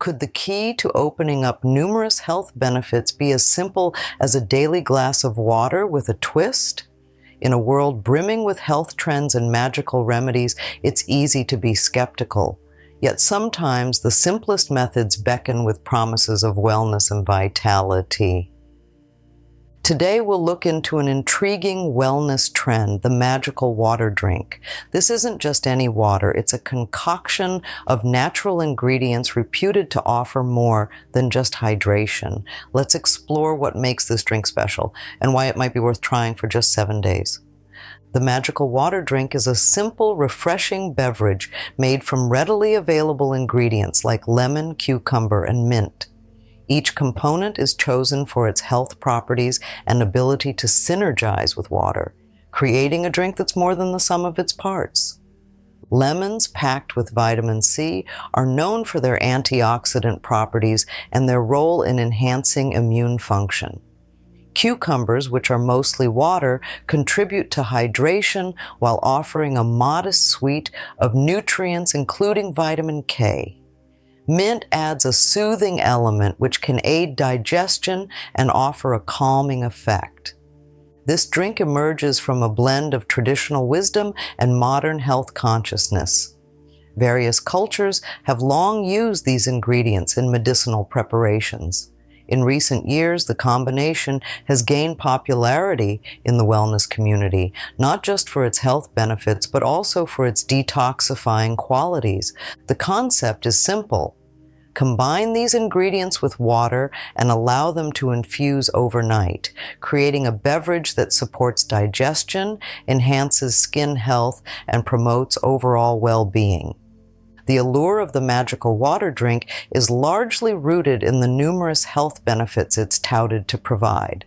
Could the key to opening up numerous health benefits be as simple as a daily glass of water with a twist? In a world brimming with health trends and magical remedies, it's easy to be skeptical. Yet sometimes the simplest methods beckon with promises of wellness and vitality. Today we'll look into an intriguing wellness trend, the magical water drink. This isn't just any water, it's a concoction of natural ingredients reputed to offer more than just hydration. Let's explore what makes this drink special and why it might be worth trying for just 7 days. The magical water drink is a simple, refreshing beverage made from readily available ingredients like lemon, cucumber, and mint. Each component is chosen for its health properties and ability to synergize with water, creating a drink that's more than the sum of its parts. Lemons packed with vitamin C are known for their antioxidant properties and their role in enhancing immune function. Cucumbers, which are mostly water, contribute to hydration while offering a modest suite of nutrients including vitamin K. Mint adds a soothing element which can aid digestion and offer a calming effect. This drink emerges from a blend of traditional wisdom and modern health consciousness. Various cultures have long used these ingredients in medicinal preparations. In recent years, the combination has gained popularity in the wellness community, not just for its health benefits, but also for its detoxifying qualities. The concept is simple. Combine these ingredients with water and allow them to infuse overnight, creating a beverage that supports digestion, enhances skin health, and promotes overall well-being. The allure of the magical water drink is largely rooted in the numerous health benefits it's touted to provide.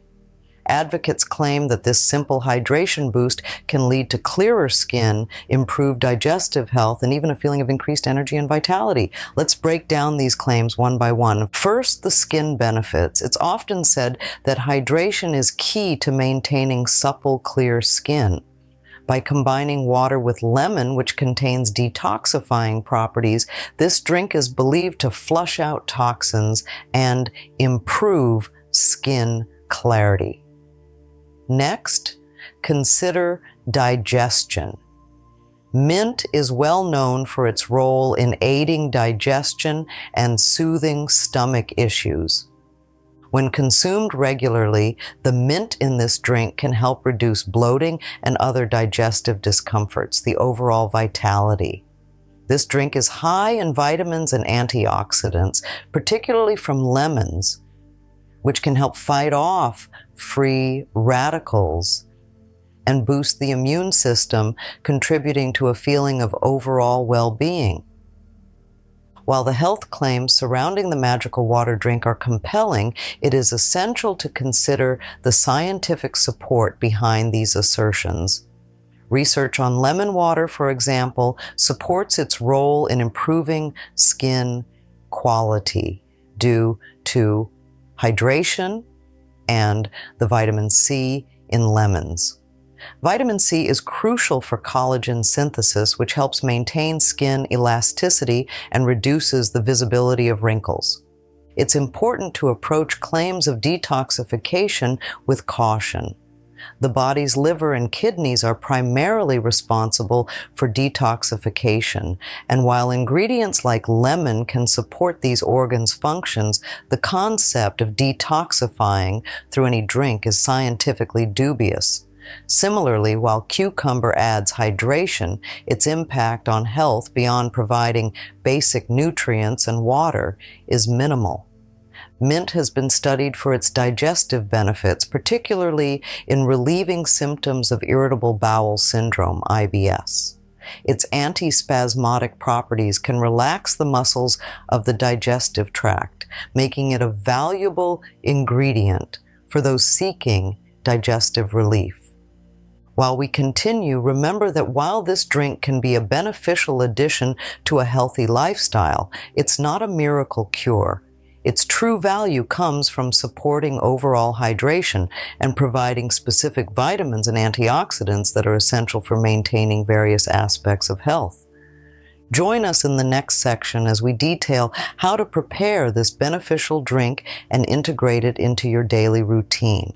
Advocates claim that this simple hydration boost can lead to clearer skin, improved digestive health, and even a feeling of increased energy and vitality. Let's break down these claims one by one. First, the skin benefits. It's often said that hydration is key to maintaining supple, clear skin. By combining water with lemon, which contains detoxifying properties, this drink is believed to flush out toxins and improve skin clarity. Next, consider digestion. Mint is well known for its role in aiding digestion and soothing stomach issues. When consumed regularly, the mint in this drink can help reduce bloating and other digestive discomforts, the overall vitality. This drink is high in vitamins and antioxidants, particularly from lemons, which can help fight off free radicals and boost the immune system, contributing to a feeling of overall well-being. While the health claims surrounding the magical water drink are compelling, it is essential to consider the scientific support behind these assertions. Research on lemon water, for example, supports its role in improving skin quality due to hydration and the vitamin C in lemons. Vitamin C is crucial for collagen synthesis, which helps maintain skin elasticity and reduces the visibility of wrinkles. It's important to approach claims of detoxification with caution. The body's liver and kidneys are primarily responsible for detoxification, and while ingredients like lemon can support these organs' functions, the concept of detoxifying through any drink is scientifically dubious. Similarly, while cucumber adds hydration, its impact on health beyond providing basic nutrients and water is minimal. Mint has been studied for its digestive benefits, particularly in relieving symptoms of irritable bowel syndrome, IBS. Its antispasmodic properties can relax the muscles of the digestive tract, making it a valuable ingredient for those seeking digestive relief. While we continue, remember that while this drink can be a beneficial addition to a healthy lifestyle, it's not a miracle cure. Its true value comes from supporting overall hydration and providing specific vitamins and antioxidants that are essential for maintaining various aspects of health. Join us in the next section as we detail how to prepare this beneficial drink and integrate it into your daily routine.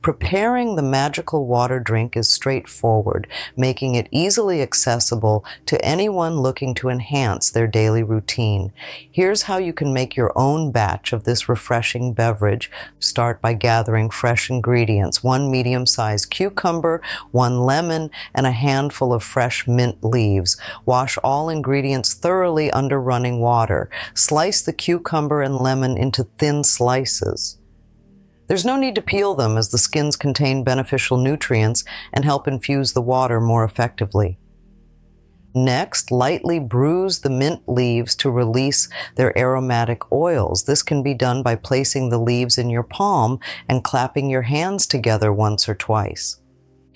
Preparing the magical water drink is straightforward, making it easily accessible to anyone looking to enhance their daily routine. Here's how you can make your own batch of this refreshing beverage. Start by gathering fresh ingredients: 1 medium-sized cucumber, 1 lemon, and a handful of fresh mint leaves. Wash all ingredients thoroughly under running water. Slice the cucumber and lemon into thin slices. There's no need to peel them, as the skins contain beneficial nutrients and help infuse the water more effectively. Next, lightly bruise the mint leaves to release their aromatic oils. This can be done by placing the leaves in your palm and clapping your hands together once or twice.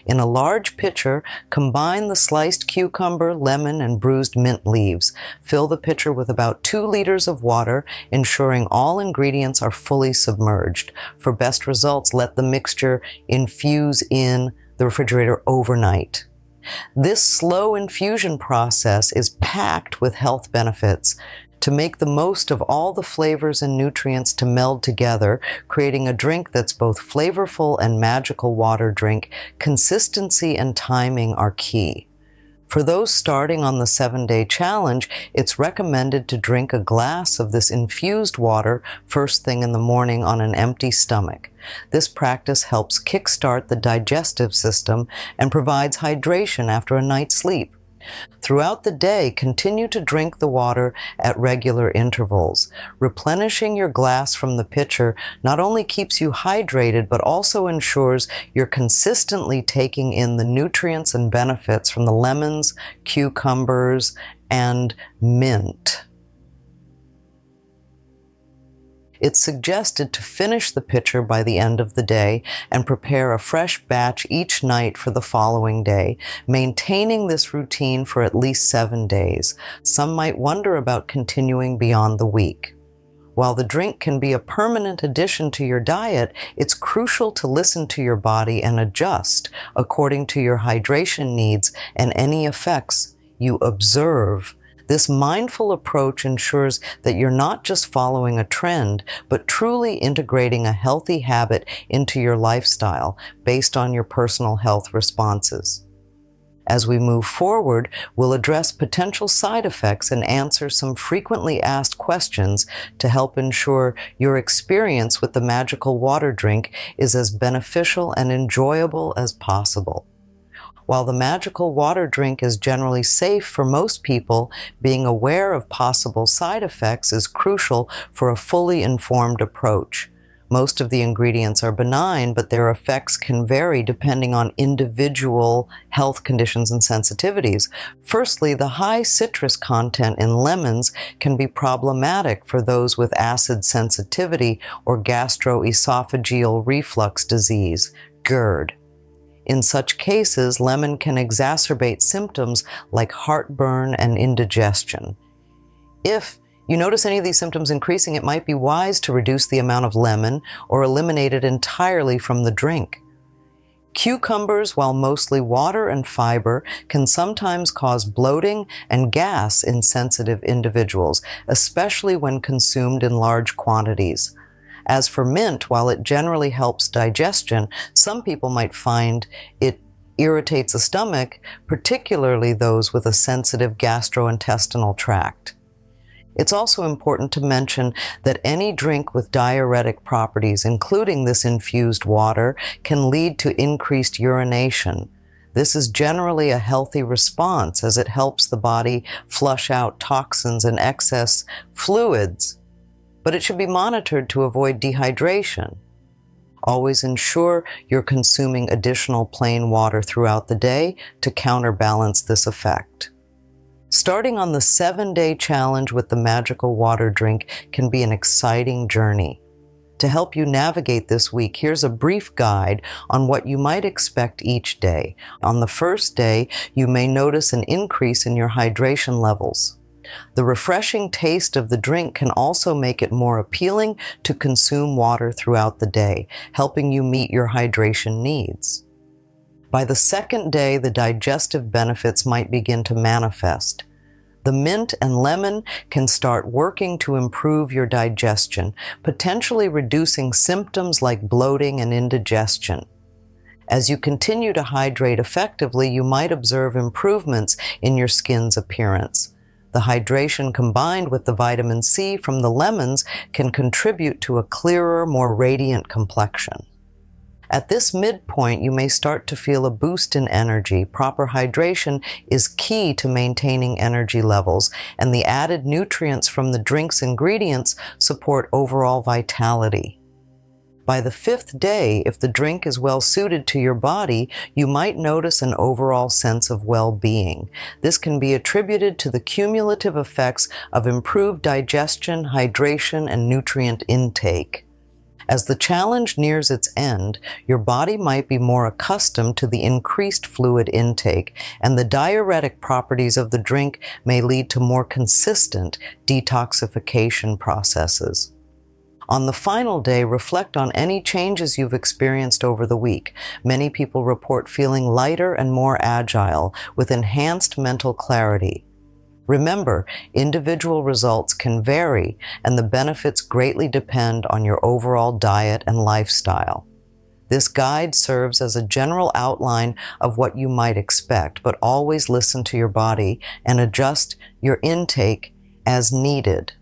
In a large pitcher, combine the sliced cucumber, lemon, and bruised mint leaves. Fill the pitcher with about 2 liters of water, ensuring all ingredients are fully submerged. For best results, let the mixture infuse in the refrigerator overnight. This slow infusion process is packed with health benefits. To make the most of all the flavors and nutrients to meld together, creating a drink that's both flavorful and magical water drink, consistency and timing are key. For those starting on the 7-day challenge, it's recommended to drink a glass of this infused water first thing in the morning on an empty stomach. This practice helps kickstart the digestive system and provides hydration after a night's sleep. Throughout the day, continue to drink the water at regular intervals. Replenishing your glass from the pitcher not only keeps you hydrated, but also ensures you're consistently taking in the nutrients and benefits from the lemons, cucumbers, and mint. It's suggested to finish the pitcher by the end of the day and prepare a fresh batch each night for the following day, maintaining this routine for at least 7 days. Some might wonder about continuing beyond the week. While the drink can be a permanent addition to your diet, it's crucial to listen to your body and adjust according to your hydration needs and any effects you observe. This mindful approach ensures that you're not just following a trend, but truly integrating a healthy habit into your lifestyle based on your personal health responses. As we move forward, we'll address potential side effects and answer some frequently asked questions to help ensure your experience with the magical water drink is as beneficial and enjoyable as possible. While the magical water drink is generally safe for most people, being aware of possible side effects is crucial for a fully informed approach. Most of the ingredients are benign, but their effects can vary depending on individual health conditions and sensitivities. Firstly, the high citrus content in lemons can be problematic for those with acid sensitivity or gastroesophageal reflux disease, GERD. In such cases, lemon can exacerbate symptoms like heartburn and indigestion. If you notice any of these symptoms increasing, it might be wise to reduce the amount of lemon or eliminate it entirely from the drink. Cucumbers, while mostly water and fiber, can sometimes cause bloating and gas in sensitive individuals, especially when consumed in large quantities. As for mint, while it generally helps digestion, some people might find it irritates the stomach, particularly those with a sensitive gastrointestinal tract. It's also important to mention that any drink with diuretic properties, including this infused water, can lead to increased urination. This is generally a healthy response, as it helps the body flush out toxins and excess fluids, but it should be monitored to avoid dehydration. Always ensure you're consuming additional plain water throughout the day to counterbalance this effect. Starting on the 7-day challenge with the magical water drink can be an exciting journey. To help you navigate this week, here's a brief guide on what you might expect each day. On the first day, you may notice an increase in your hydration levels. The refreshing taste of the drink can also make it more appealing to consume water throughout the day, helping you meet your hydration needs. By the second day, the digestive benefits might begin to manifest. The mint and lemon can start working to improve your digestion, potentially reducing symptoms like bloating and indigestion. As you continue to hydrate effectively, you might observe improvements in your skin's appearance. The hydration combined with the vitamin C from the lemons can contribute to a clearer, more radiant complexion. At this midpoint, you may start to feel a boost in energy. Proper hydration is key to maintaining energy levels, and the added nutrients from the drink's ingredients support overall vitality. By the fifth day, if the drink is well suited to your body, you might notice an overall sense of well-being. This can be attributed to the cumulative effects of improved digestion, hydration, and nutrient intake. As the challenge nears its end, your body might be more accustomed to the increased fluid intake, and the diuretic properties of the drink may lead to more consistent detoxification processes. On the final day, reflect on any changes you've experienced over the week. Many people report feeling lighter and more agile, with enhanced mental clarity. Remember, individual results can vary, and the benefits greatly depend on your overall diet and lifestyle. This guide serves as a general outline of what you might expect, but always listen to your body and adjust your intake as needed.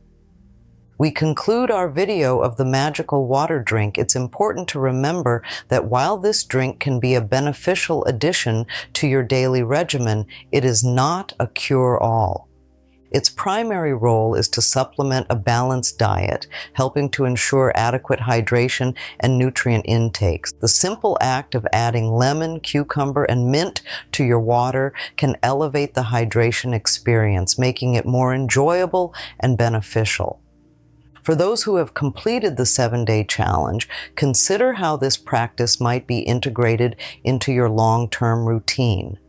We conclude our video of the magical water drink. It's important to remember that while this drink can be a beneficial addition to your daily regimen, it is not a cure-all. Its primary role is to supplement a balanced diet, helping to ensure adequate hydration and nutrient intakes. The simple act of adding lemon, cucumber, and mint to your water can elevate the hydration experience, making it more enjoyable and beneficial. For those who have completed the 7-day challenge, consider how this practice might be integrated into your long-term routine.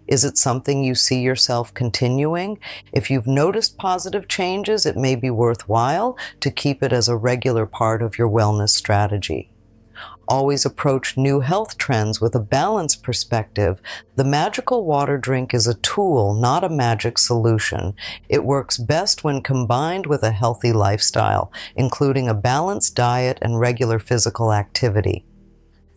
Is it something you see yourself continuing? If you've noticed positive changes, it may be worthwhile to keep it as a regular part of your wellness strategy. Always approach new health trends with a balanced perspective. The magical water drink is a tool, not a magic solution. It works best when combined with a healthy lifestyle, including a balanced diet and regular physical activity.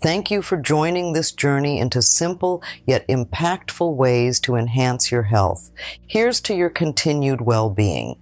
Thank you for joining this journey into simple yet impactful ways to enhance your health. Here's to your continued well-being.